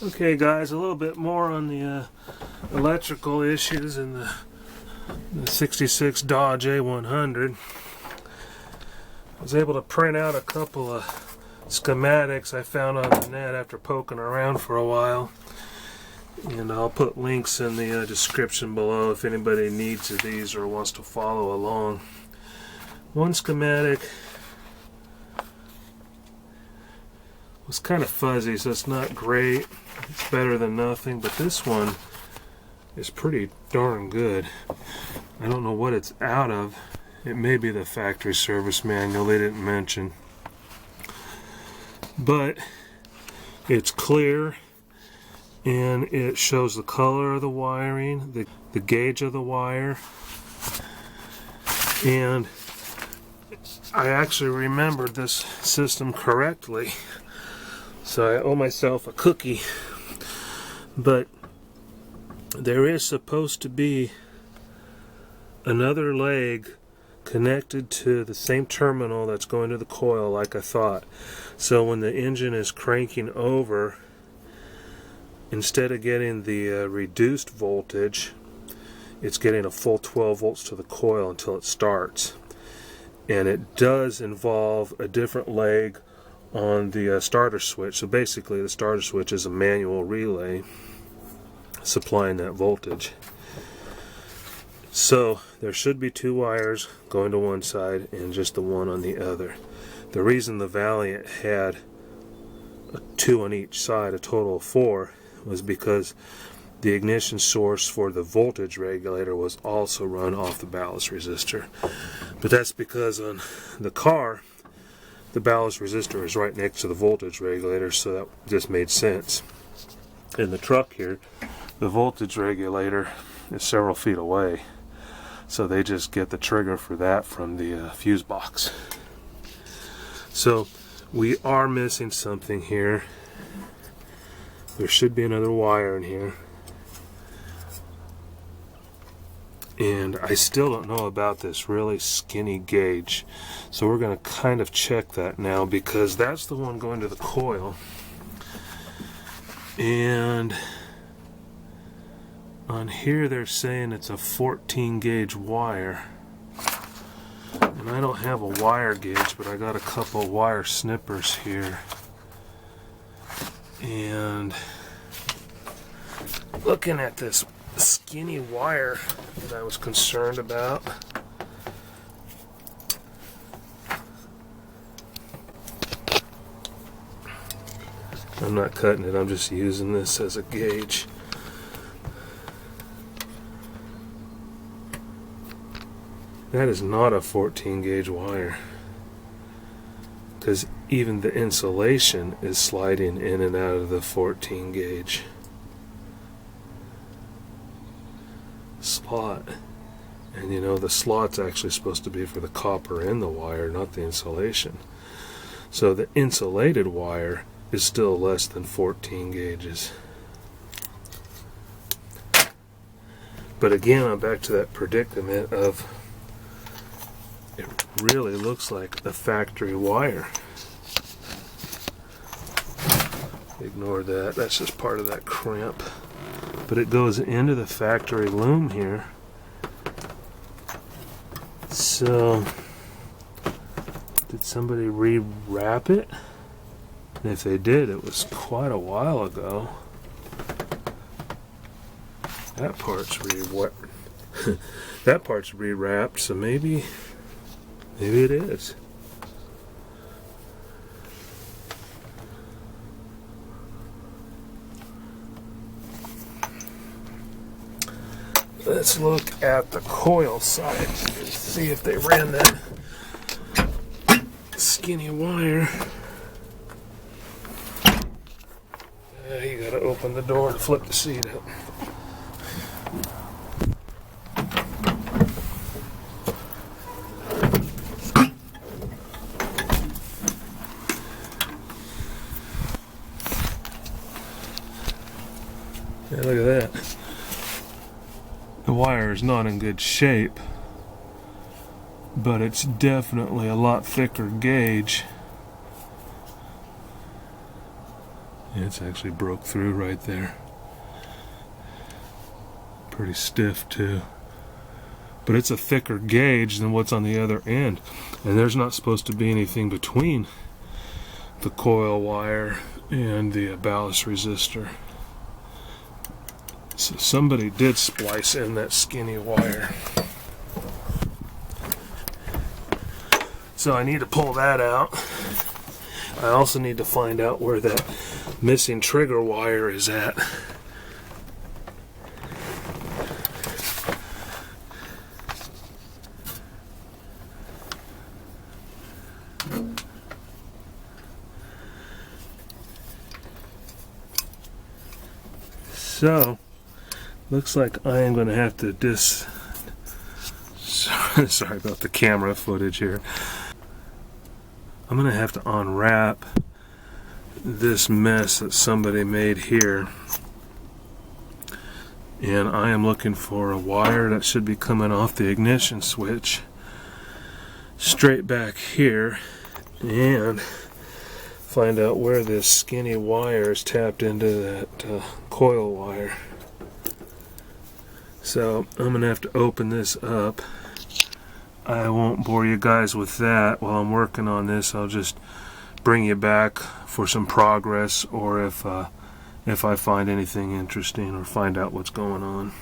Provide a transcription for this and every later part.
Okay guys, a little bit more on the electrical issues in the 66 Dodge A100. I was able to print out a couple of schematics I found on the net after poking around for a while. And I'll put links in the description below if anybody needs these or wants to follow along. One schematic was kind of fuzzy, so it's not great. It's better than nothing, but this one is pretty darn good. I don't know what it's out of. It may be the factory service manual they didn't mention. But it's clear and it shows the color of the wiring, the gauge of the wire, and I actually remembered this system correctly, so I owe myself a cookie. But there is supposed to be another leg connected to the same terminal that's going to the coil, like I thought. So when the engine is cranking over, instead of getting the reduced voltage, it's getting a full 12 volts to the coil until it starts. And it does involve a different leg on the starter switch. So basically the starter switch is a manual relay supplying that voltage. So there should be two wires going to one side and just the one on the other. The reason the Valiant had two on each side, a total of four, was because the ignition source for the voltage regulator was also run off the ballast resistor. But that's because on the car, the ballast resistor is right next to the voltage regulator, so that just made sense. In the truck here, the voltage regulator is several feet away, so they just get the trigger for that from the fuse box. So we are missing something here. There should be another wire in here. And I still don't know about this really skinny gauge. So we're going to kind of check that now, because that's the one going to the coil. And on here they're saying it's a 14 gauge wire. And I don't have a wire gauge, but I got a couple of wire snippers here. And looking at this skinny wire that I was concerned about, I'm not cutting it, I'm just using this as a gauge. That is not a 14 gauge wire, because even the insulation is sliding in and out of the 14 gauge slot. And you know, the slot's actually supposed to be for the copper in the wire, not the insulation. So the insulated wire is still less than 14 gauges. But again, I'm back to that predicament of it really looks like a factory wire. Ignore that, that's just part of that crimp. But it goes into the factory loom here. So, did somebody rewrap it? And if they did, it was quite a while ago. That part's that part's rewrapped, so maybe it is. Let's look at the coil side and see if they ran that skinny wire. You gotta open the door to flip the seat up. Yeah, look at that. The wire is not in good shape, but it's definitely a lot thicker gauge. It's actually broke through right there. Pretty stiff too. But it's a thicker gauge than what's on the other end. And there's not supposed to be anything between the coil wire and the ballast resistor. So somebody did splice in that skinny wire. So I need to pull that out. I also need to find out where that missing trigger wire is at. So, looks like I am going to have to sorry about the camera footage here. I'm going to have to unwrap this mess that somebody made here. And I am looking for a wire that should be coming off the ignition switch straight back here, and find out where this skinny wire is tapped into that coil wire. So I'm going to have to open this up. I won't bore you guys with that while I'm working on this. I'll just bring you back for some progress, or if I find anything interesting or find out what's going on.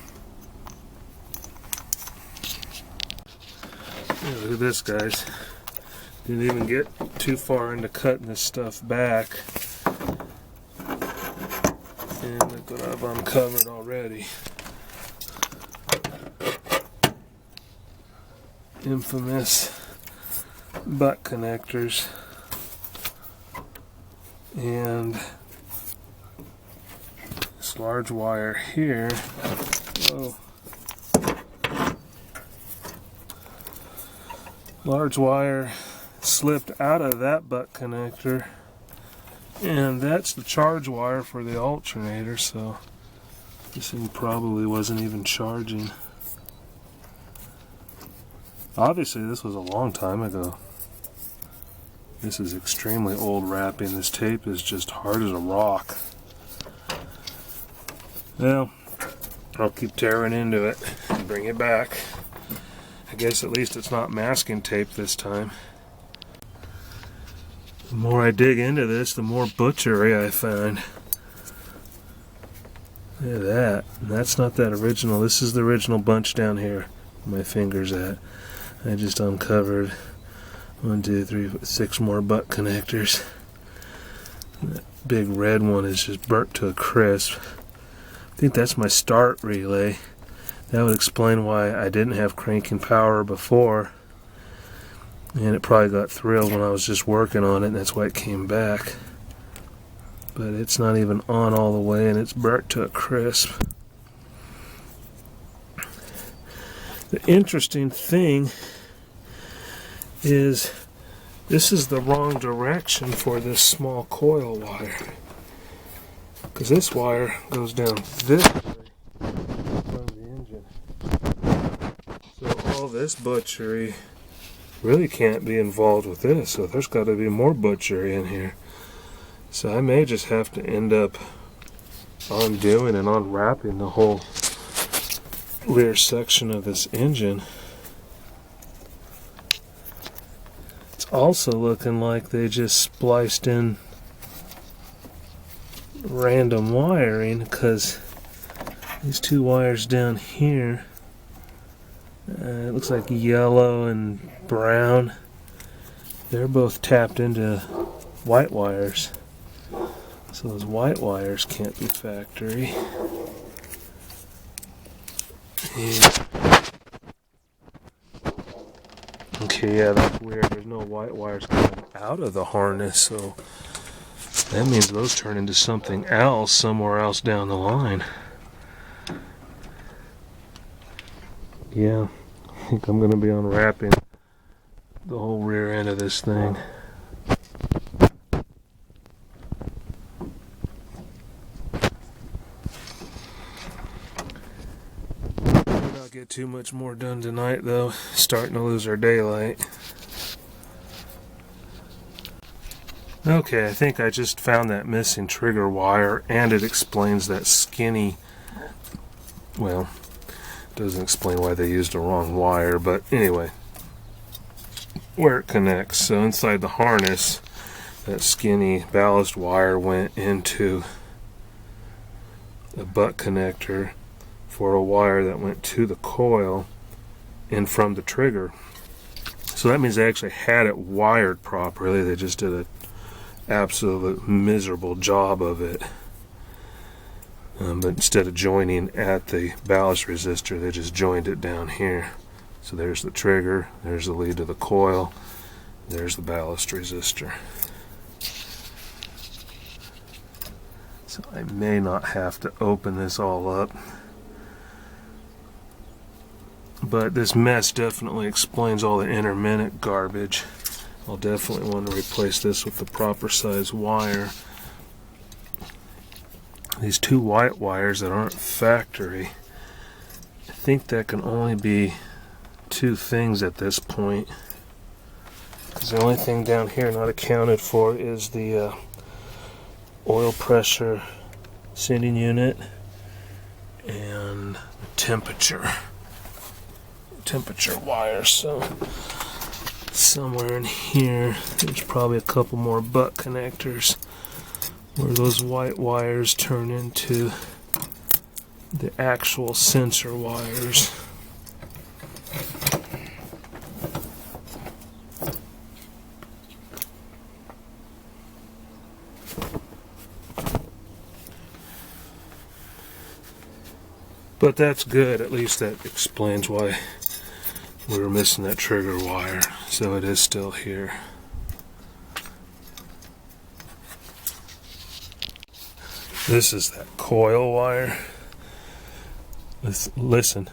Yeah, look at this, guys. Didn't even get too far into cutting this stuff back. And look what I've uncovered already. Infamous butt connectors. And this large wire here. Whoa. Large wire slipped out of that butt connector, and that's the charge wire for the alternator, so this thing probably wasn't even charging. Obviously this was a long time ago. This is extremely old wrapping. This tape is just hard as a rock. Well, I'll keep tearing into it and bring it back. I guess at least it's not masking tape this time. The more I dig into this, the more butchery I find. Look at that. And that's not that original. This is the original bunch down here. Where my finger's at. I just uncovered 1, 2, 3, 4, 6 more butt connectors. And that big red one is just burnt to a crisp. I think that's my start relay. That would explain why I didn't have cranking power before. And it probably got thrilled when I was just working on it, and that's why it came back. But it's not even on all the way, and it's burnt to a crisp. The interesting thing is this is the wrong direction for this small coil wire. Because this wire goes down this way from the engine. So all this butchery really can't be involved with this, so there's got to be more butchery in here. So I may just have to end up undoing and unwrapping the whole rear section of this engine. It's also looking like they just spliced in random wiring, because these two wires down here, it looks like yellow and brown, they're both tapped into white wires. So those white wires can't be factory. And okay, yeah, that's weird. There's no white wires coming out of the harness, so that means those turn into something else somewhere else down the line. Yeah, I think I'm going to be unwrapping the whole rear end of this thing. Not get too much more done tonight though. Starting to lose our daylight. Okay, I think I just found that missing trigger wire, and it explains that skinny, well, doesn't explain why they used the wrong wire, but anyway, where it connects. So inside the harness, that skinny ballast wire went into a butt connector for a wire that went to the coil and from the trigger. So that means they actually had it wired properly. They just did an absolute miserable job of it. But instead of joining at the ballast resistor, they just joined it down here. So there's the trigger, there's the lead to the coil, there's the ballast resistor. So I may not have to open this all up, but this mess definitely explains all the intermittent garbage. I'll definitely want to replace this with the proper size wire. These two white wires that aren't factory, I think that can only be two things at this point, because the only thing down here not accounted for is the oil pressure sending unit and the temperature wire. So somewhere in here there's probably a couple more butt connectors where those white wires turn into the actual sensor wires. But that's good, at least that explains why we were missing that trigger wire. So it is still here. This is that coil wire. Listen.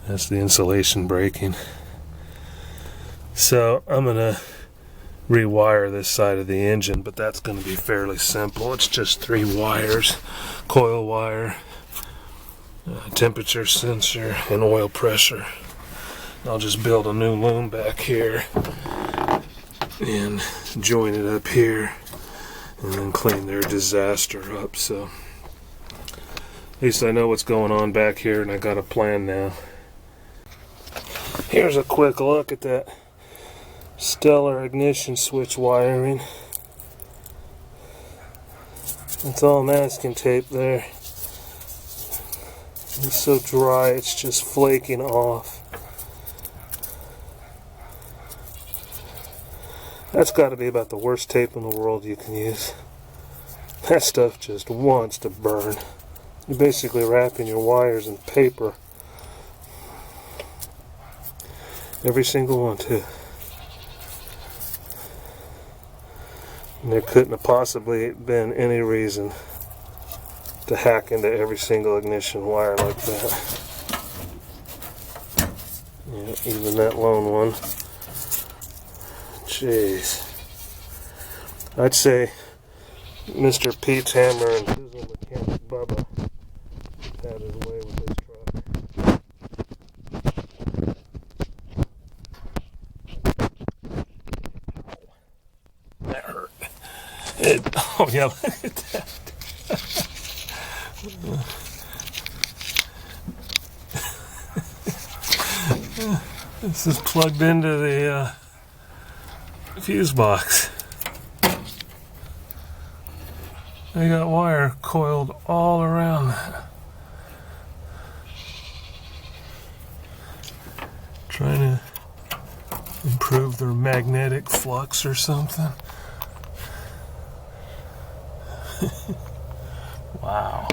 That's the insulation breaking. So I'm going to rewire this side of the engine, but that's going to be fairly simple. It's just 3 wires, coil wire, temperature sensor, and oil pressure. I'll just build a new loom back here and join it up here and then clean their disaster up. So at least I know what's going on back here, and I got a plan now. Here's a quick look at that stellar ignition switch wiring. It's all masking tape there. It's so dry, it's just flaking off. That's got to be about the worst tape in the world you can use. That stuff just wants to burn. You're basically wrapping your wires in paper. Every single one, too. And there couldn't have possibly been any reason to hack into every single ignition wire like that. Yeah, even that lone one. Jeez. I'd say Mr. Pete's Hammer and Chisel Mechanic Bubba had his way with this truck. That hurt. Oh yeah, look at that. This is plugged into the fuse box. They got wire coiled all around that. Trying to improve their magnetic flux or something. Wow.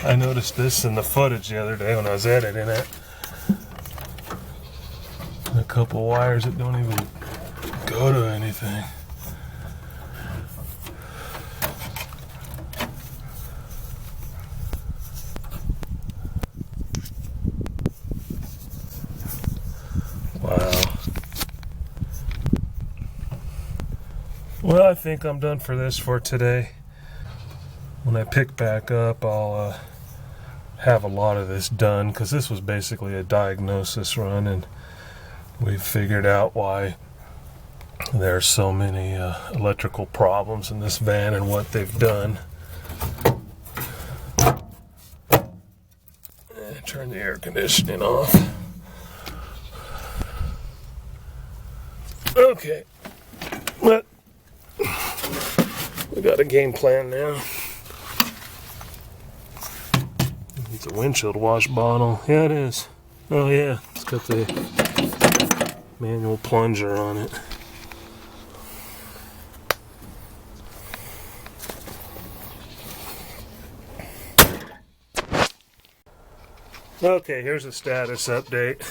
I noticed this in the footage the other day when I was editing it. A couple wires that don't even go to anything. Wow. Well, I think I'm done for today. when I pick back up, I'll have a lot of this done, because this was basically a diagnosis run, and we've figured out why there are so many electrical problems in this van and what they've done. Turn the air conditioning off. Okay, but we got a game plan now. It's a windshield wash bottle. Yeah, it is. Oh yeah, it's got the manual plunger on it. Okay, here's a status update.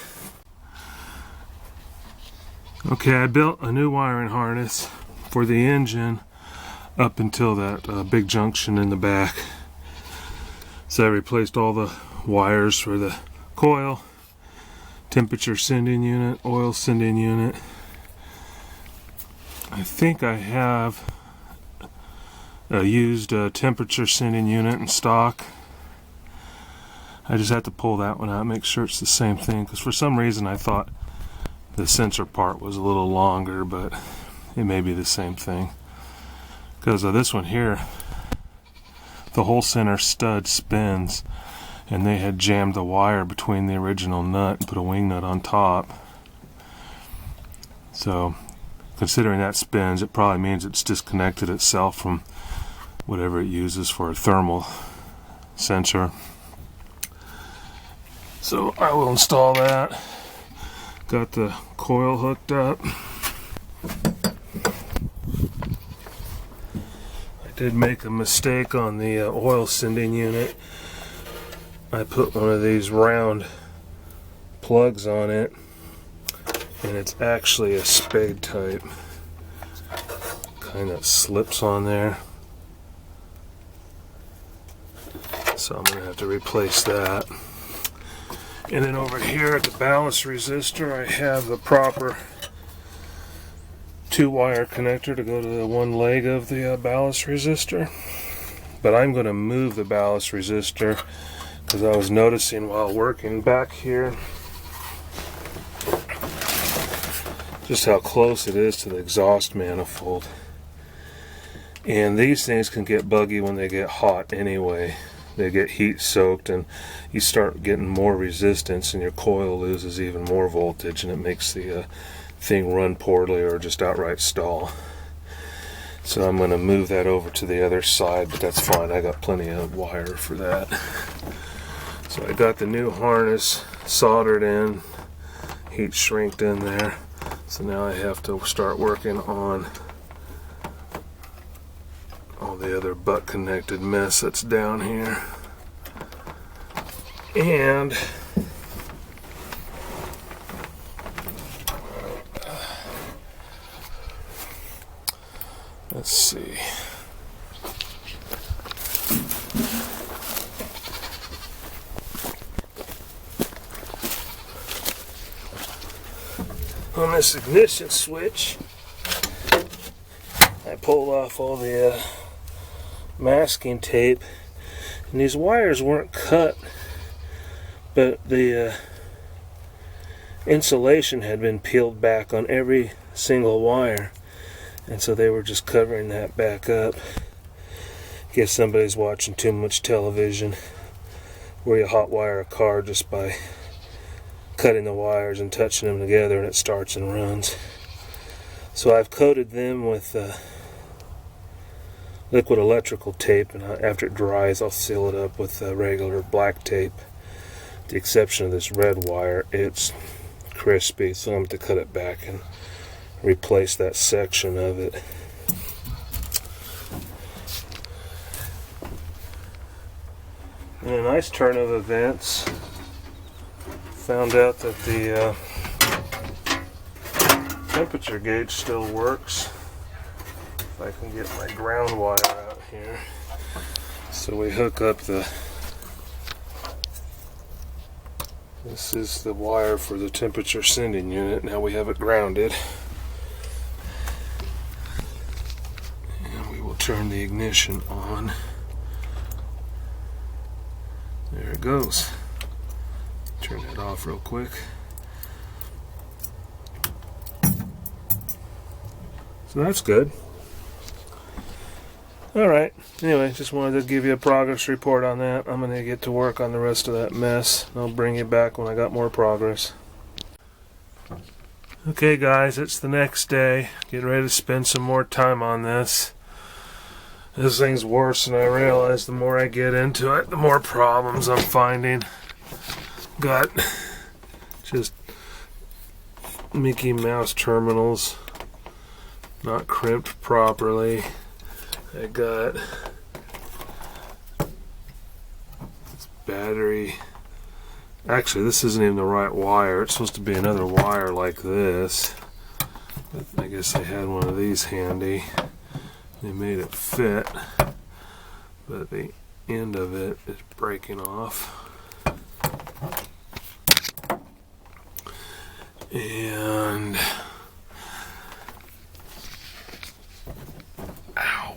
Okay, I built a new wiring harness for the engine up until that big junction in the back. So I replaced all the wires for the coil, temperature sending unit, oil sending unit. I think I have a used temperature sending unit in stock. I just have to pull that one out, make sure it's the same thing, because for some reason I thought the sensor part was a little longer, but it may be the same thing. Because this one here, the whole center stud spins, and they had jammed the wire between the original nut and put a wing nut on top. So considering that spins, it probably means it's disconnected itself from whatever it uses for a thermal sensor. So I will install that. Got the coil hooked up. I did make a mistake on the oil sending unit. I put one of these round plugs on it, and it's actually a spade type. Kind of slips on there. So I'm going to have to replace that. And then over here at the ballast resistor, I have the proper 2-wire connector to go to the one leg of the ballast resistor. But I'm going to move the ballast resistor because I was noticing while working back here just how close it is to the exhaust manifold. And these things can get buggy when they get hot anyway. They get heat soaked and you start getting more resistance and your coil loses even more voltage, and it makes the thing run poorly or just outright stall. So I'm going to move that over to the other side, but that's fine. I got plenty of wire for that. So I got the new harness soldered in, heat shrinked in there. So now I have to start working on all the other butt connected mess that's down here. And let's see. On this ignition switch, I pulled off all the masking tape, and these wires weren't cut, but the insulation had been peeled back on every single wire, and so they were just covering that back up. Guess somebody's watching too much television where you hot wire a car just by cutting the wires and touching them together and it starts and runs. So I've coated them with liquid electrical tape, and after it dries I'll seal it up with regular black tape. With the exception of this red wire, it's crispy, so I'm going to cut it back and replace that section of it. In a nice turn of events, found out that the temperature gauge still works. If I can get my ground wire out here. So we hook up this is the wire for the temperature sending unit. Now we have it grounded. And we will turn the ignition on. it goes. Turn it off real quick. So that's good. Alright, anyway, just wanted to give you a progress report on that. I'm going to get to work on the rest of that mess. I'll bring you back when I got more progress. Okay guys, it's the next day. Getting ready to spend some more time on this. This thing's worse than I realize. The more I get into it, the more problems I'm finding. Got just Mickey Mouse terminals not crimped properly. I got this battery. Actually, this isn't even the right wire. It's supposed to be another wire like this. But I guess I had one of these handy. They made it fit, but the end of it is breaking off. And ow.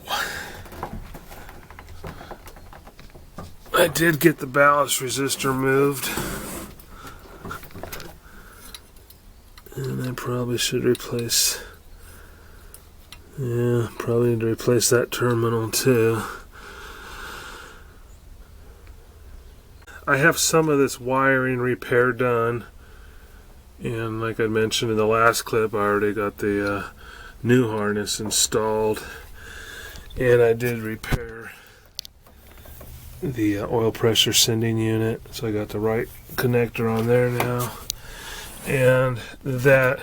I did get the ballast resistor moved. And I probably should replace, yeah, probably need to replace that terminal too. I have some of this wiring repair done, and like I mentioned in the last clip, I already got the new harness installed, and I did repair the oil pressure sending unit, so I got the right connector on there now. And that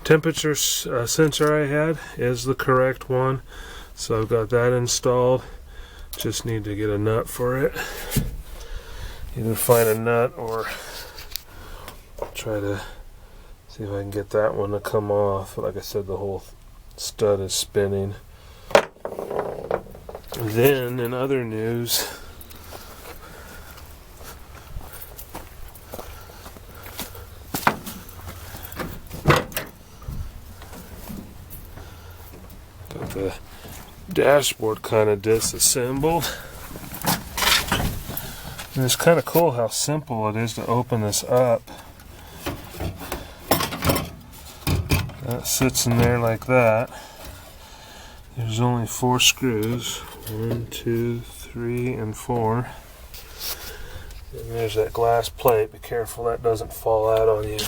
temperature sensor I had is the correct one, so I've got that installed. Just need to get a nut for it. Either find a nut or try to see if I can get that one to come off. Like I said, the whole stud is spinning. Then in other news, the dashboard kind of disassembled. And it's kind of cool how simple it is to open this up. That sits in there like that. There's only 4 screws. 1, 2, 3, and 4. And there's that glass plate. Be careful that doesn't fall out on you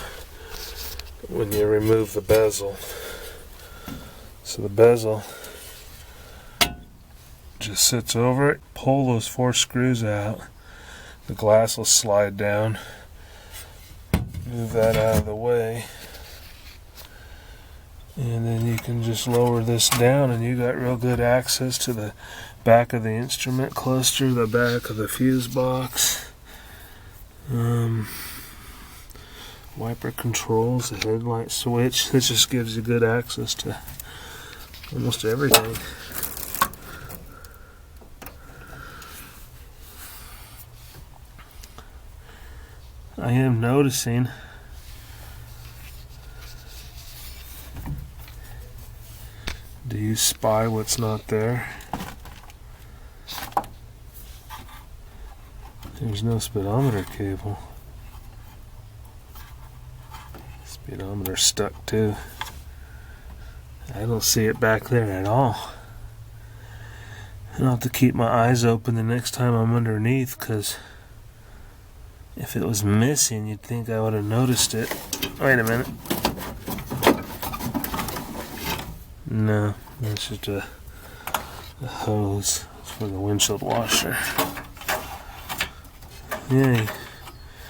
when you remove the bezel. So the bezel just sits over it. Pull those 4 screws out. The glass will slide down. Move that out of the way. And then you can just lower this down, and you got real good access to the back of the instrument cluster, the back of the fuse box. Wiper controls, the headlight switch. This just gives you good access to almost everything. I am noticing do you spy what's not there? There's no speedometer cable. Speedometer stuck too. I don't see it back there at all. I'll have to keep my eyes open the next time I'm underneath, because if it was missing, you'd think I would have noticed it. Wait a minute. No, that's just a hose. It's for the windshield washer. Yeah,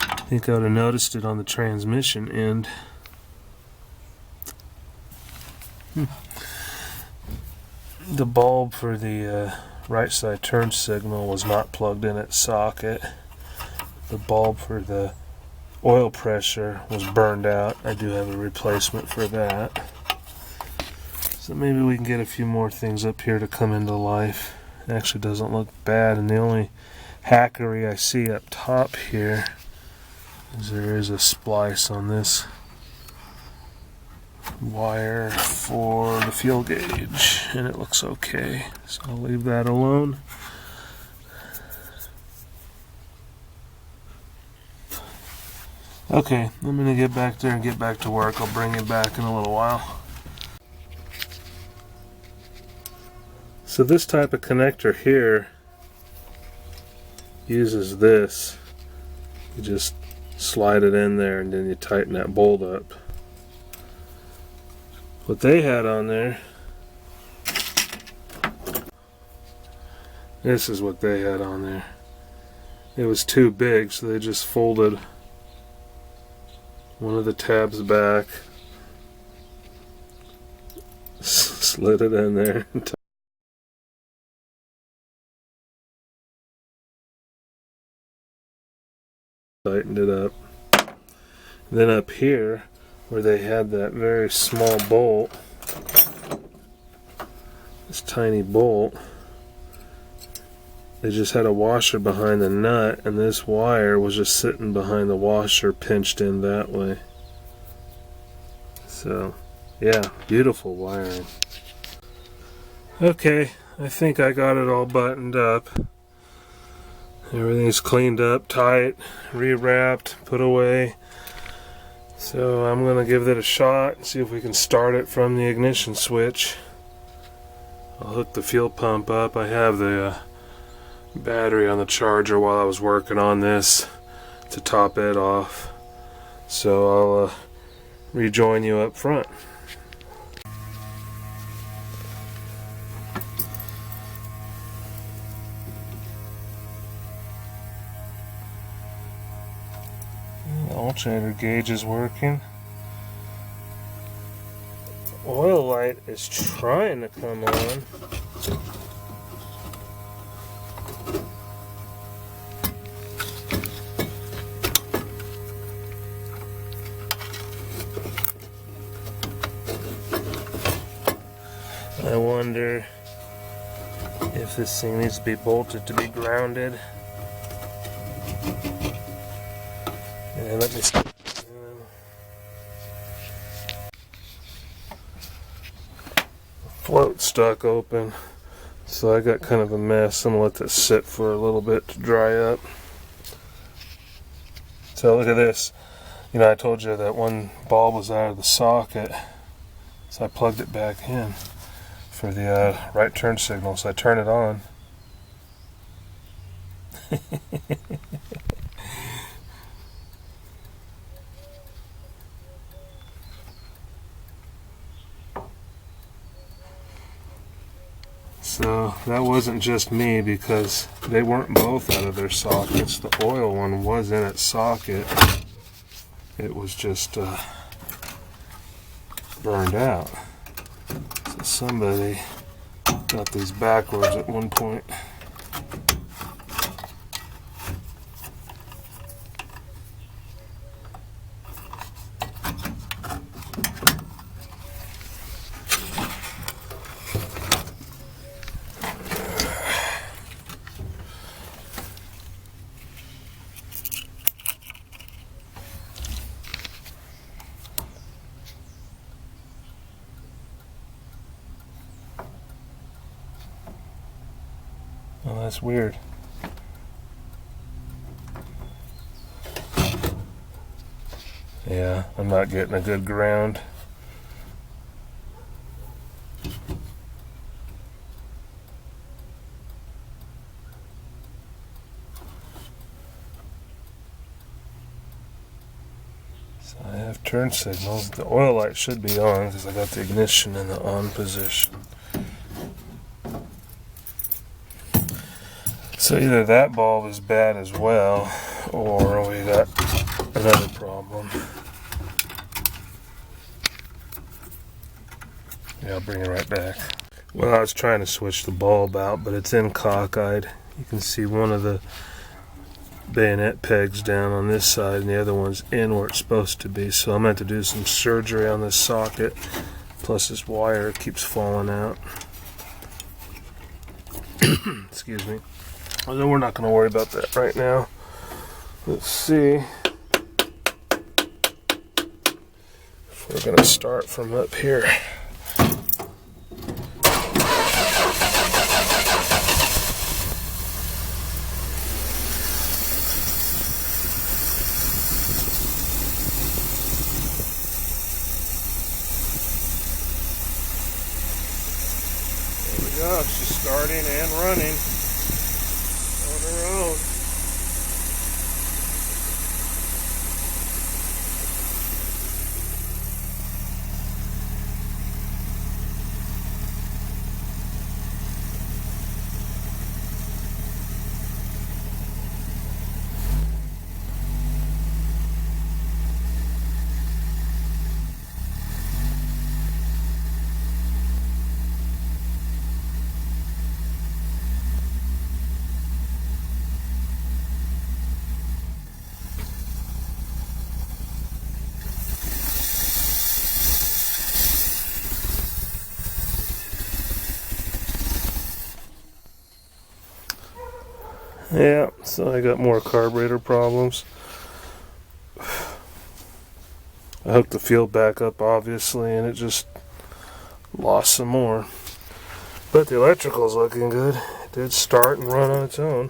I think I would have noticed it on the transmission end. The bulb for the right side turn signal was not plugged in its socket. The bulb for the oil pressure was burned out. I do have a replacement for that. So maybe we can get a few more things up here to come into life. It actually doesn't look bad, and the only hackery I see up top here is there is a splice on this wire for the fuel gauge, and it looks okay, so I'll leave that alone. Okay, I'm gonna get back there and get back to work. I'll bring it back in a little while. So this type of connector here uses this. You just slide it in there and then you tighten that bolt up. What they had on there, this is what they had on there. It was too big, so they just folded one of the tabs back, slid it in there, and tightened it up. Then up here, where they had that very small bolt, this tiny bolt, they just had a washer behind the nut, and this wire was just sitting behind the washer, pinched in that way. So, yeah, beautiful wiring. Okay, I think I got it all buttoned up. Everything's cleaned up, tight, rewrapped, put away. So I'm going to give it a shot and see if we can start it from the ignition switch. I'll hook the fuel pump up. I have the battery on the charger while I was working on this to top it off. So I'll rejoin you up front. The alternator gauge is working. Oil light is trying to come on. I wonder if this thing needs to be bolted to be grounded. And let me start. Float stuck open, so I got kind of a mess. I'm gonna let this sit for a little bit to dry up. So look at this. You know, I told you that one bulb was out of the socket, so I plugged it back in for the right turn signal. So I turn it on. So that wasn't just me, because they weren't both out of their sockets. The oil one was in its socket. It was just burned out. So somebody got these backwards at one point. Oh, that's weird. Yeah, I'm not getting a good ground. So I have turn signals. The oil light should be on because I got the ignition in the on position. So either that bulb is bad as well, or we got another problem. Yeah, I'll bring it right back. Well, I was trying to switch the bulb out, but it's in cockeyed. You can see one of the bayonet pegs down on this side and the other one's in where it's supposed to be. So I'm going to have to do some surgery on this socket. Plus this wire keeps falling out. Excuse me. Although we're not going to worry about that right now. Let's see if we're going to start from up here. gosh, she's starting and running on her own. Yeah, so I got more carburetor problems. I hooked the field back up, obviously, and it just lost some more. But the electrical's looking good. It did start and run on its own.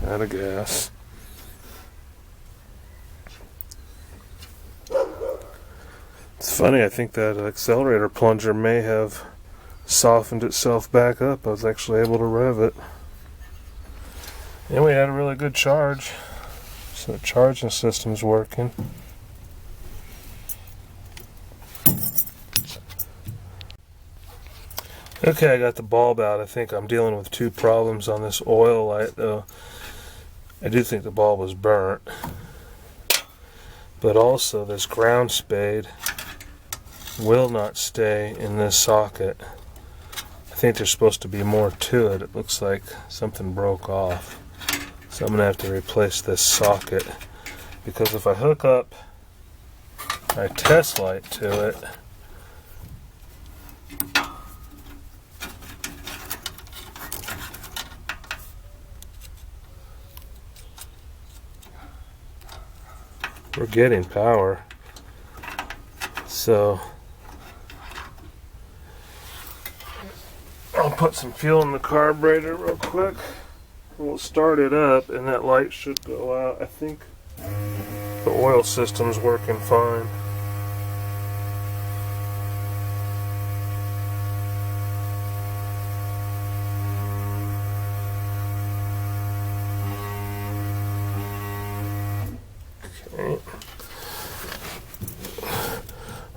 Out of gas. It's funny, I think that accelerator plunger may have softened itself back up. I was actually able to rev it. And we had a really good charge. So the charging system's working. Okay, I got the bulb out. I think I'm dealing with two problems on this oil light, though. I do think the bulb was burnt. But also this ground spade will not stay in this socket. I think there's supposed to be more to it. It looks like something broke off. So I'm going to have to replace this socket. Because if I hook up my test light to it, we're getting power. So I'll put some fuel in the carburetor real quick. We'll start it up and that light should go out. I think the oil system's working fine.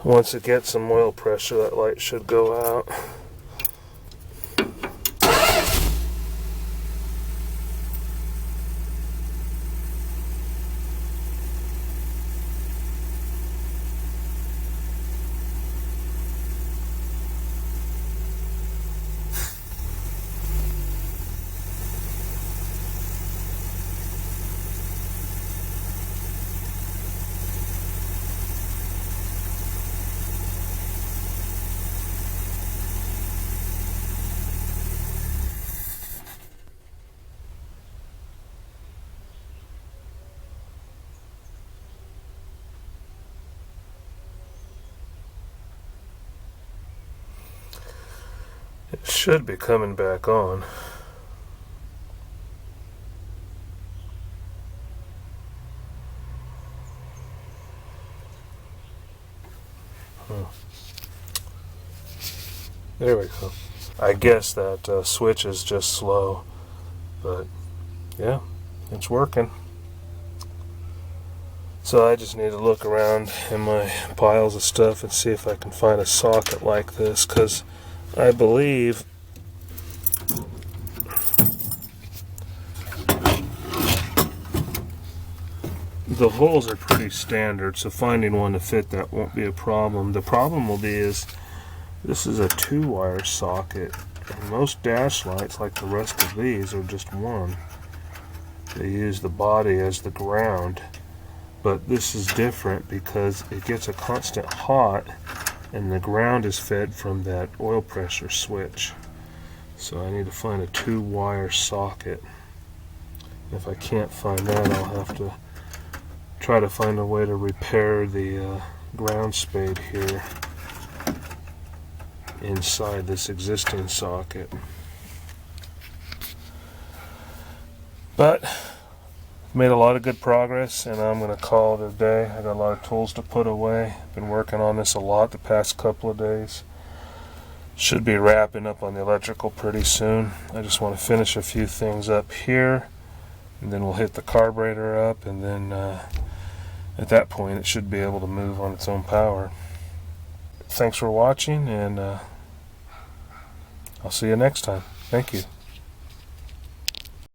Once it gets some oil pressure, that light should go out. It should be coming back on. There we go. I guess that switch is just slow, but yeah, it's working. So I just need to look around in my piles of stuff and see if I can find a socket like this, because I believe the holes are pretty standard, so finding one to fit that won't be a problem. The problem will be is this is a 2-wire socket, and most dash lights, like the rest of these, are just one. they use the body as the ground. But this is different because it gets a constant hot and the ground is fed from that oil pressure switch. So I need to find a 2-wire socket. If I can't find that, I'll have to try to find a way to repair the ground spade here inside this existing socket. But made a lot of good progress, and I'm going to call it a day. I got a lot of tools to put away. Been working on this a lot the past couple of days. Should be wrapping up on the electrical pretty soon. I just want to finish a few things up here, and then we'll hit the carburetor up, and then at that point it should be able to move on its own power. Thanks for watching, and I'll see you next time. Thank you.